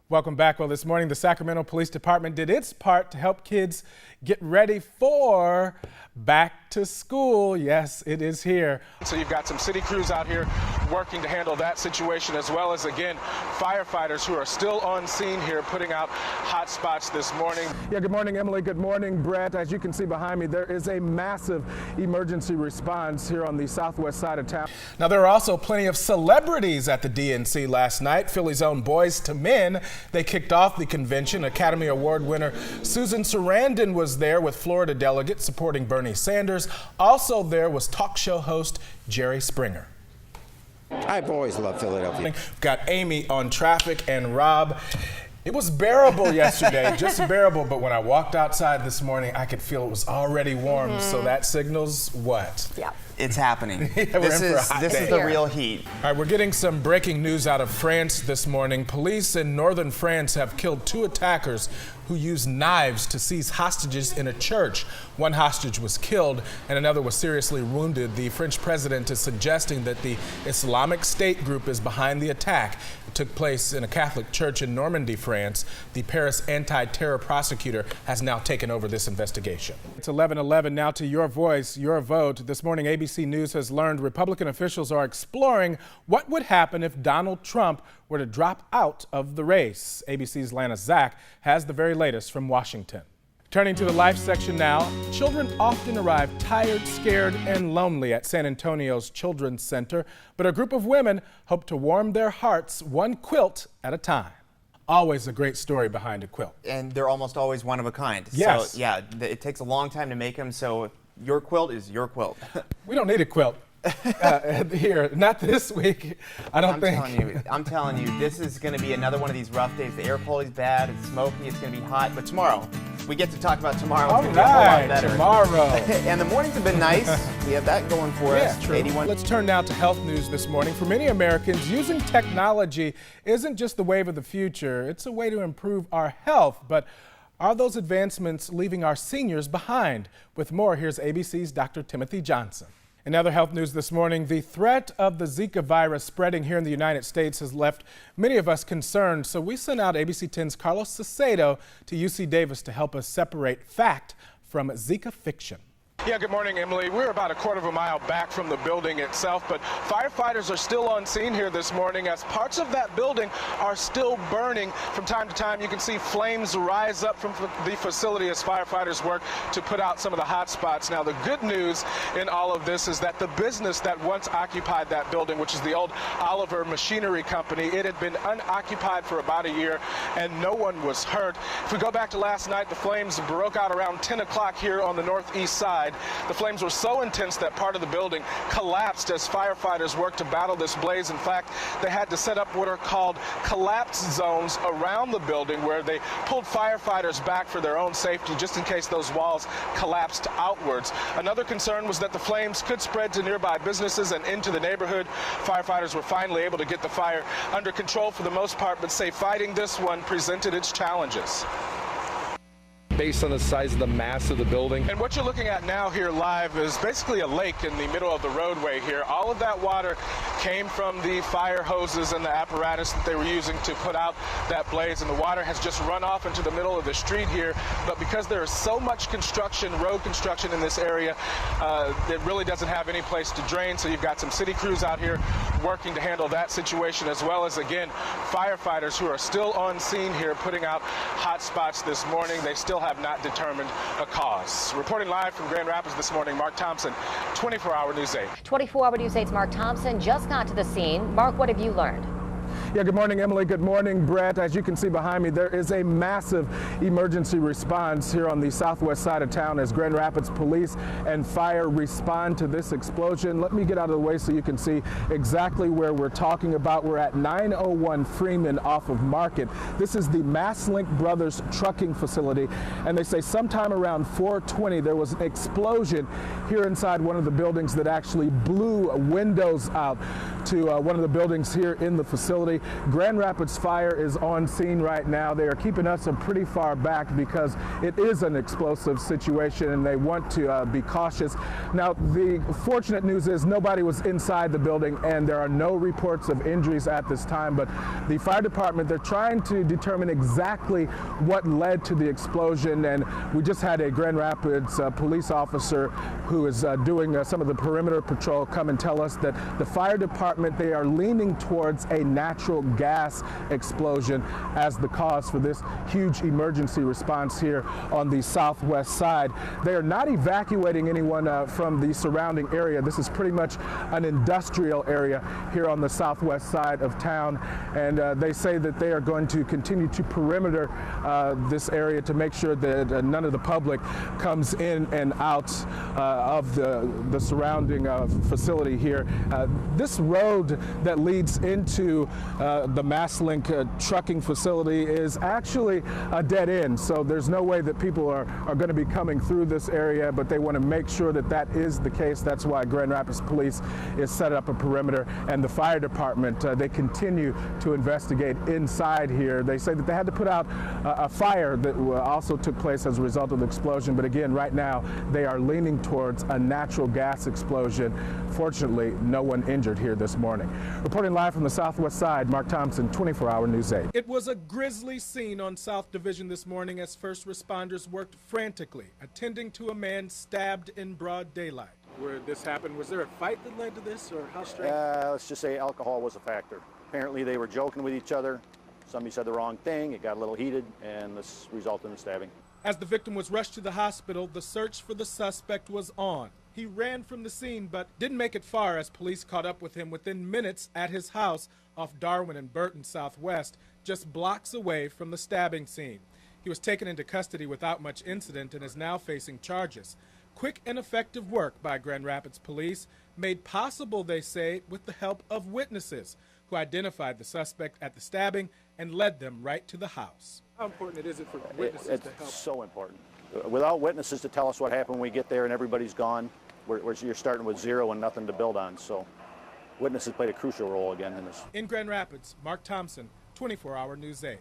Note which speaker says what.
Speaker 1: Welcome back. Well, this morning the Sacramento Police Department did its part to help kids get ready for back to school. Yes, it is here.
Speaker 2: So you've got some city crews out here working to handle that situation, as well as, again, firefighters who are still on scene here putting out hot spots this morning.
Speaker 3: Yeah, good morning, Emily. Good morning, Brett. As you can see behind me, there is a massive emergency response here on the southwest side of town.
Speaker 1: Now, there are also plenty of celebrities at the DNC last night. Philly's own Boys to Men. They kicked off the convention. Academy Award winner Susan Sarandon was there with Florida delegates supporting Bernie Sanders. Also there was talk show host Jerry Springer.
Speaker 4: I've always loved Philadelphia.
Speaker 1: We've got Amy on traffic and Rob. It was bearable yesterday, just bearable, but when I walked outside this morning, I could feel it was already warm, so that signals what?
Speaker 5: Yeah.
Speaker 6: It's happening.
Speaker 1: Yeah,
Speaker 6: this is the real heat.
Speaker 1: All right, we're getting some breaking news out of France this morning. Police in northern France have killed 2 attackers who used knives to seize hostages in a church. One hostage was killed and another was seriously wounded. The French president is suggesting that the Islamic State group is behind the attack. It took place in a Catholic church in Normandy, France. The Paris anti-terror prosecutor has now taken over this investigation. It's 11:11 now to your voice, your vote. This morning, ABC News has learned Republican officials are exploring what would happen if Donald Trump were to drop out of the race. ABC's Lana Zach has the very latest from Washington. Turning to the life section now, children often arrive tired, scared, and lonely at San Antonio's Children's Center, but a group of women hope to warm their hearts one quilt at a time. Always a great story behind a quilt.
Speaker 6: And they're almost always one of a kind.
Speaker 1: Yes.
Speaker 6: So, yeah, it takes a long time to make them, so your quilt is your quilt.
Speaker 1: We don't need a quilt here, not this week. I'm
Speaker 6: telling you, this is going to be another one of these rough days. The air quality's bad, it's smoky, it's going to be hot, but tomorrow, we get to talk about tomorrow.
Speaker 1: All
Speaker 6: it's going to be a whole lot better.
Speaker 1: Tomorrow.
Speaker 6: And the mornings have been nice. We have that going for us.
Speaker 1: True.
Speaker 6: 81.
Speaker 1: Let's turn now to health news this morning. For many Americans, using technology isn't just the wave of the future. It's a way to improve our health. But are those advancements leaving our seniors behind? With more, here's ABC's Dr. Timothy Johnson. In other health news this morning, the threat of the Zika virus spreading here in the United States has left many of us concerned. So we sent out ABC 10's Carlos Salcedo to UC Davis to help us separate fact from Zika fiction.
Speaker 2: Yeah, good morning, Emily. We're about a quarter of a mile back from the building itself, but firefighters are still on scene here this morning as parts of that building are still burning. From time to time, you can see flames rise up from the facility as firefighters work to put out some of the hot spots. Now, the good news in all of this is that the business that once occupied that building, which is the old Oliver Machinery Company, it had been unoccupied for about a year and no one was hurt. If we go back to last night, the flames broke out around 10 o'clock here on the northeast side. The flames were so intense that part of the building collapsed as firefighters worked to battle this blaze. In fact, they had to set up what are called collapse zones around the building where they pulled firefighters back for their own safety just in case those walls collapsed outwards. Another concern was that the flames could spread to nearby businesses and into the neighborhood. Firefighters were finally able to get the fire under control for the most part, but say fighting this one presented its challenges.
Speaker 7: Based on the size of the mass of the building.
Speaker 2: And what you're looking at now here live is basically a lake in the middle of the roadway here. All of that water came from the fire hoses and the apparatus that they were using to put out that blaze, and the water has just run off into the middle of the street here. But because there is so much construction, road construction in this area, it really doesn't have any place to drain. So you've got some city crews out here working to handle that situation, as well as, again, firefighters who are still on scene here putting out hot spots this morning. They still have not determined a cause. Reporting live from Grand Rapids this morning, Marc Thompson, 24-Hour News 8.
Speaker 5: 24-Hour News 8's Marc Thompson just got to the scene. Marc, what have you learned?
Speaker 3: Yeah, good morning, Emily. Good morning, Brett. As you can see behind me, there is a massive emergency response here on the southwest side of town as Grand Rapids police and fire respond to this explosion. Let me get out of the way so you can see exactly where we're talking about. We're at 901 Freeman off of Market. This is the Masslink Brothers trucking facility, and they say sometime around 4:20 there was an explosion here inside one of the buildings that actually blew windows out to one of the buildings here in the facility. Grand Rapids Fire is on scene right now. They are keeping us pretty far back because it is an explosive situation and they want to be cautious. Now, the fortunate news is nobody was inside the building and there are no reports of injuries at this time, but the fire department, they're trying to determine exactly what led to the explosion, and we just had a Grand Rapids police officer who is doing some of the perimeter patrol come and tell us that the fire department, they are leaning towards a natural gas explosion as the cause for this huge emergency response here on the southwest side. They are not evacuating anyone from the surrounding area. This is pretty much an industrial area here on the southwest side of town, and they say that they are going to continue to perimeter this area to make sure that none of the public comes in and out of the surrounding facility here. This road that leads into the MassLink trucking facility is actually a dead end, so there's no way that people are going to be coming through this area, but they want to make sure that that is the case. That's why Grand Rapids Police is set up a perimeter, and the fire department, they continue to investigate inside here. They say that they had to put out a fire that also took place as a result of the explosion, but again, right now they are leaning towards a natural gas explosion. Fortunately, no one injured here this morning. Reporting live from the southwest side, Marc Thompson, 24-hour News 8.
Speaker 1: It was a grisly scene on South Division this morning as first responders worked frantically, attending to a man stabbed in broad daylight. Where this happened, was there a fight that led to this, or how strange?
Speaker 8: Let's just say alcohol was a factor. Apparently they were joking with each other. Somebody said the wrong thing, it got a little heated, and this resulted in the stabbing.
Speaker 1: As the victim was rushed to the hospital, the search for the suspect was on. He ran from the scene but didn't make it far as police caught up with him within minutes at his house off Darwin and Burton Southwest, just blocks away from the stabbing scene. He was taken into custody without much incident and is now facing charges. Quick and effective work by Grand Rapids Police, made possible, they say, with the help of witnesses who identified the suspect at the stabbing and led them right to the house. How important is it for witnesses to help?
Speaker 8: It's so important. Without witnesses to tell us what happened when we get there and everybody's gone, you're starting with zero and nothing to build on. So witnesses played a crucial role again in this.
Speaker 1: In Grand Rapids, Marc Thompson, 24-hour News 8.